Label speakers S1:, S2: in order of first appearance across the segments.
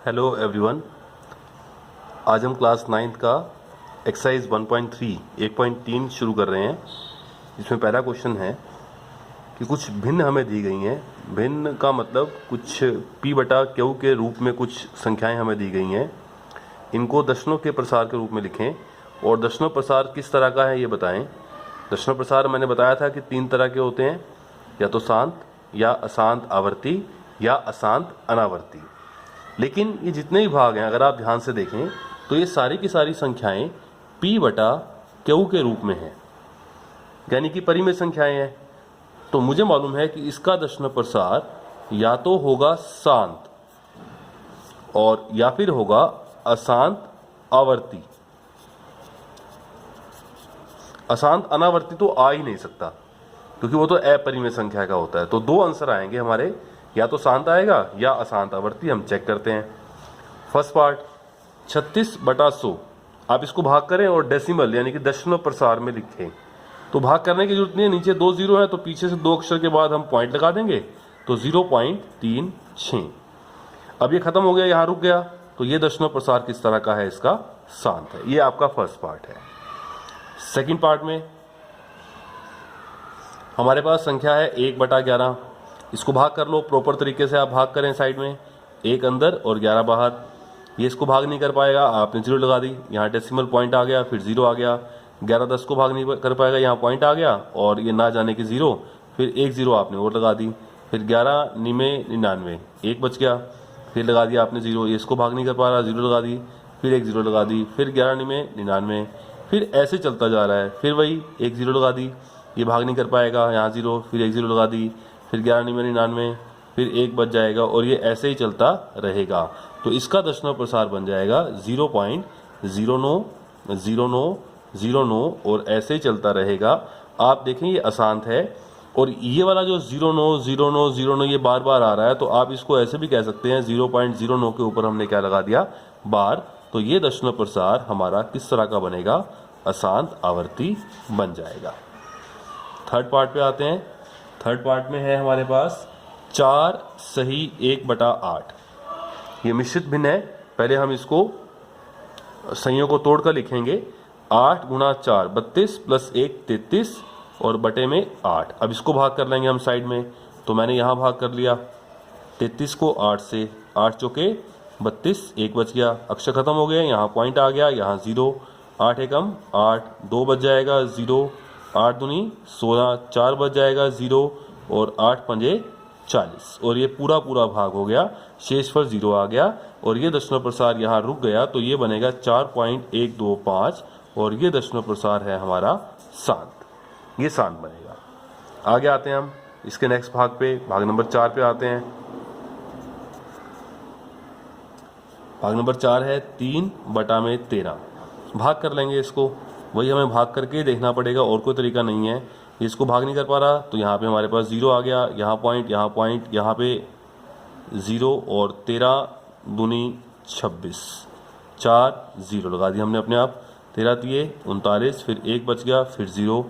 S1: Hello everyone. आज हम class 9th का एक्सरसाइज 1.3 1.3 शुरू कर रहे हैं। इसमें पहला क्वेश्चन है कि कुछ भिन्न हमें दी गई हैं। भिन्न का मतलब कुछ p बटा क्यू के रूप में कुछ संख्याएं हमें दी गई हैं। इनको दशमलव के प्रसार के रूप में लिखें और दशमलव प्रसार किस तरह का है ये बताएं। दशमलव प्रसार मैंने बताया था कि 3 तरह के होते हैं, या तो शांत या अशांत आवर्ती या अशांत अनावर्ती। लेकिन ये जितने भी भाग हैं अगर आप ध्यान से देखें तो ये सारी की सारी संख्याएं p बटा क्यू के रूप में हैं, यानी कि परिमेय संख्याएं हैं। तो मुझे मालूम है कि इसका दशमलव प्रसार या तो होगा शांत और या फिर होगा अशांत आवर्ती। अशांत अनावर्ती तो आ ही नहीं सकता क्योंकि वो तो अपरिमेय संख्या का होता है। तो 2 आंसर आएंगे हमारे, या तो शांत आएगा या अशांत आवर्ती। हम चेक करते हैं। फर्स्ट पार्ट 36 बटा 100, आप इसको भाग करें और डेसिमल यानी कि दशमलव प्रसार में लिखें। तो भाग करने की जरूरत नहीं है, नीचे 2 जीरो है तो पीछे से 2 अक्षर के बाद हम पॉइंट लगा देंगे तो 0.36। अब ये खत्म हो गया, यहाँ रुक गया। तो ये दशमलव प्रसार किस तरह का है, इसका शांत है। ये आपका फर्स्ट पार्ट है। सेकेंड पार्ट में हमारे पास संख्या है 1 बटा 11। इसको भाग कर लो प्रॉपर तरीके से। आप भाग करें साइड में, 1 अंदर और 11 बाहर। ये इसको भाग नहीं कर पाएगा, आपने 0 लगा दी, यहाँ डेसिमल पॉइंट आ गया, फिर 0 आ गया। 11 10 को भाग नहीं कर पाएगा, यहाँ पॉइंट आ गया और ये ना जाने की 0, फिर 1 0 आपने और लगा दी। फिर 11 निमे 99, 1 बच गया, फिर लगा दिया आपने 0। ये इसको भाग नहीं कर पा रहा, 0 लगा दी, फिर 1 0 लगा दी, फिर 11 निमे 99, फिर ऐसे चलता जा रहा है। फिर वही 1 0 लगा दी, ये भाग नहीं कर पाएगा, यहाँ 0, फिर 1 0 लगा दी, फिर 11 निमे 99, फिर 1 बच जाएगा और ये ऐसे ही चलता रहेगा। तो इसका दशमलव प्रसार बन जाएगा 0.090909 और ऐसे ही चलता रहेगा। आप देखें ये अशांत है और ये वाला जो 090909 ये बार बार आ रहा है, तो आप इसको ऐसे भी कह सकते हैं 0.09 के ऊपर हमने क्या लगा दिया, बार। तो ये दशमलव प्रसार हमारा किस तरह का बनेगा, अशांत आवर्ती बन जाएगा। थर्ड पार्ट पे आते हैं। थर्ड पार्ट में है हमारे पास 4 सही 1 बटा 8। ये मिश्रित भिन्न है। पहले हम इसको संयों को तोड़कर लिखेंगे। 8 गुणा 4 32 प्लस 1 33 और बटे में 8। अब इसको भाग कर लेंगे हम साइड में। तो मैंने यहाँ भाग कर लिया 33 को 8 से, 8 चौके 32, 1 बच गया, अक्षर खत्म हो गया, यहाँ पॉइंट आ गया, यहाँ 0, 8 एकम 8, 2 बच जाएगा 0, 8 दूनी 16, 4 बच जाएगा 0 और 8 पंजे 40 और ये पूरा पूरा भाग हो गया, शेषफल 0 आ गया और ये दशमलव प्रसार यहाँ रुक गया। तो ये बनेगा 4.125 और ये दशमलव प्रसार है हमारा शांत। ये शांत बनेगा। आगे आते हैं हम इसके नेक्स्ट भाग पे, भाग नंबर 4 पे आते हैं। भाग नंबर 4 है 3 बटा में 13। भाग कर लेंगे इसको, वही हमें भाग करके देखना पड़ेगा, और कोई तरीका नहीं है। इसको भाग नहीं कर पा रहा तो यहाँ पे हमारे पास 0 आ गया, यहाँ पॉइंट, यहाँ पे 0 और 13 दूनी 26, 4 0 लगा दिया हमने अपने आप, 13 तिये 39, फिर 1 बच गया, फिर 0।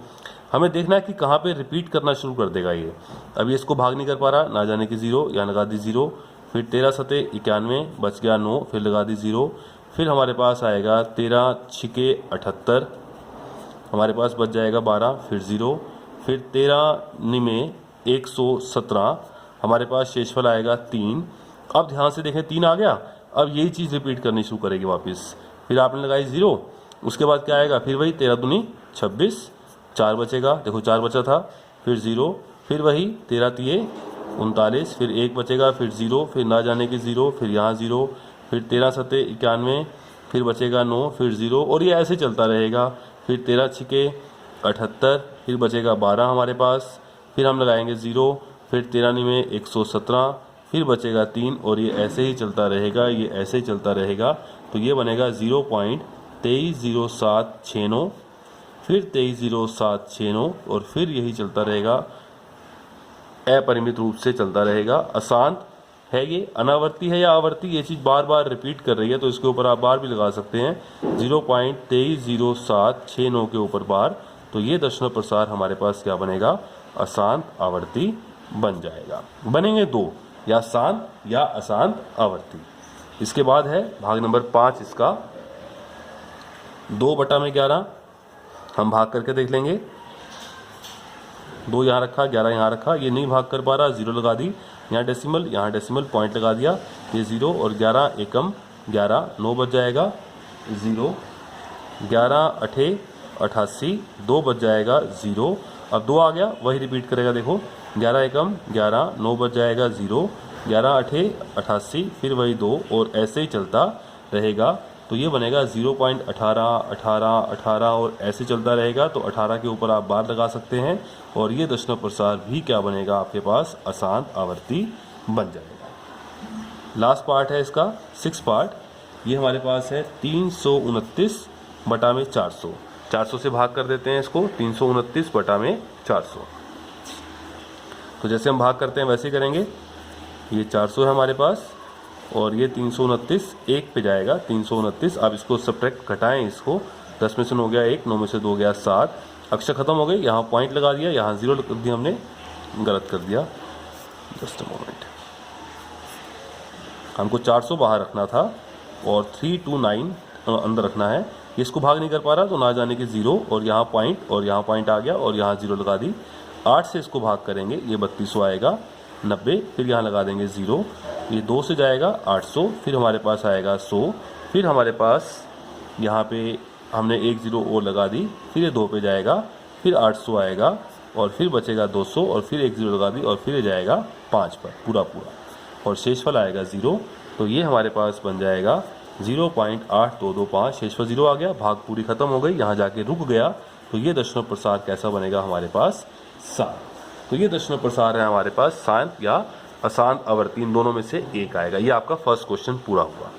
S1: हमें देखना है कि कहाँ पे रिपीट करना शुरू कर देगा ये। अभी इसको भाग नहीं कर पा रहा, ना जाने की 0, यहाँ लगा दी 0, फिर 13 सते 91, बच गया 9, फिर लगा दी 0। फिर हमारे पास आएगा 13 छिके 78, हमारे पास बच जाएगा 12, फिर 0, फिर 13 निमे 117, हमारे पास शेषफल आएगा 3। अब ध्यान से देखें 3 आ गया। अब यही चीज़ रिपीट करनी शुरू करेगी वापस। फिर आपने लगाई 0, उसके बाद क्या आएगा, फिर वही 13 दूनी 26, 4 बचेगा, देखो 4 बचा था, फिर 0, फिर वही 13 तिये 39, फिर 1 बचेगा, फिर 0, फिर ना जाने की 0, फिर यहाँ 0, फिर 13 सते 91, फिर बचेगा 9, फिर 0 और ये ऐसे चलता रहेगा। फिर 13 छिके 78, फिर बचेगा 12 हमारे पास, फिर हम लगाएंगे 0, फिर 13 निमे 117, फिर बचेगा 3 और ये ऐसे ही चलता रहेगा, ये ऐसे ही चलता रहेगा। तो ये बनेगा 0.230769, फिर 230769 और फिर यही चलता रहेगा, अपरिमित रूप से चलता रहेगा। अशांत है ये, अनावर्ती है या आवर्ती, ये चीज़ बार बार रिपीट कर रही है, तो इसके ऊपर आप बार भी लगा सकते हैं 0.230769 के ऊपर बार। तो ये दशमलव प्रसार हमारे पास क्या बनेगा, अशांत आवर्ती बन जाएगा। बनेंगे 2, या शांत या अशांत आवर्ती। इसके बाद है भाग नंबर 5 इसका 2/11। हम भाग करके देख लेंगे। 2 यहाँ रखा, 11 यहाँ रखा, ये नहीं भाग कर पा रहा, 0 लगा दी। यहाँ डेसिमल पॉइंट लगा दिया, ये 0 और 11 एकम 11, 9 बच जाएगा 0। 11 अठे 88, 2 बच जाएगा 0। अब 2 आ गया, वही रिपीट करेगा। देखो 11 एकम 11, 9 बच जाएगा 0। 11 अठे 88, फिर वही 2 और ऐसे ही चलता रहेगा। तो ये बनेगा 0.18, 18, 18 और ऐसे चलता रहेगा। तो 18 के ऊपर आप बार लगा सकते हैं और ये दशमलव प्रसार भी क्या बनेगा आपके पास, अशांत आवर्ती बन जाएगा। लास्ट पार्ट है इसका 6 पार्ट। ये हमारे पास है 329 बटा में 400। 400 से भाग कर देते हैं इसको, 329 बटा में 400। तो जैसे हम भाग करते हैं वैसे ही करेंगे। ये 400 है हमारे पास और ये 329 1 पे जाएगा, 329। आप इसको सब्ट्रैक्ट घटाएं इसको, 10 में से 9 गया 1, 9 में से 2 गया 7। अक्षर खत्म हो गई, यहाँ पॉइंट लगा दिया, यहाँ 0 कर दिया, हमने गलत कर दिया। जस्ट अ मोमेंट, हमको 400 बाहर रखना था और 329 अंदर रखना है। इसको भाग नहीं कर पा रहा तो ना जाने की 0 और यहाँ पॉइंट आ गया और यहाँ 0 लगा दी। 8 से इसको भाग करेंगे, ये 3200 आएगा, 90, फिर यहाँ लगा देंगे 0। ये 2 से जाएगा 800, फिर हमारे पास आएगा 100, फिर हमारे पास यहाँ पे हमने 1 0 और लगा दी, फिर ये 2 पे जाएगा, फिर 800 आएगा और फिर बचेगा 200 और फिर 1 0 लगा दी और फिर ये जाएगा 5 पर पूरा और शेषफल आएगा 0। तो ये हमारे पास बन जाएगा 0.8225। शेषफल 0 आ गया, भाग पूरी खत्म हो गई, यहाँ जाके रुक गया। तो ये दशमलव प्रसार कैसा बनेगा हमारे पास, शांत। तो ये दशमलव प्रसार है हमारे पास शांत या अशांत आवर्ती, इन दोनों में से एक आएगा। ये आपका फर्स्ट क्वेश्चन पूरा हुआ।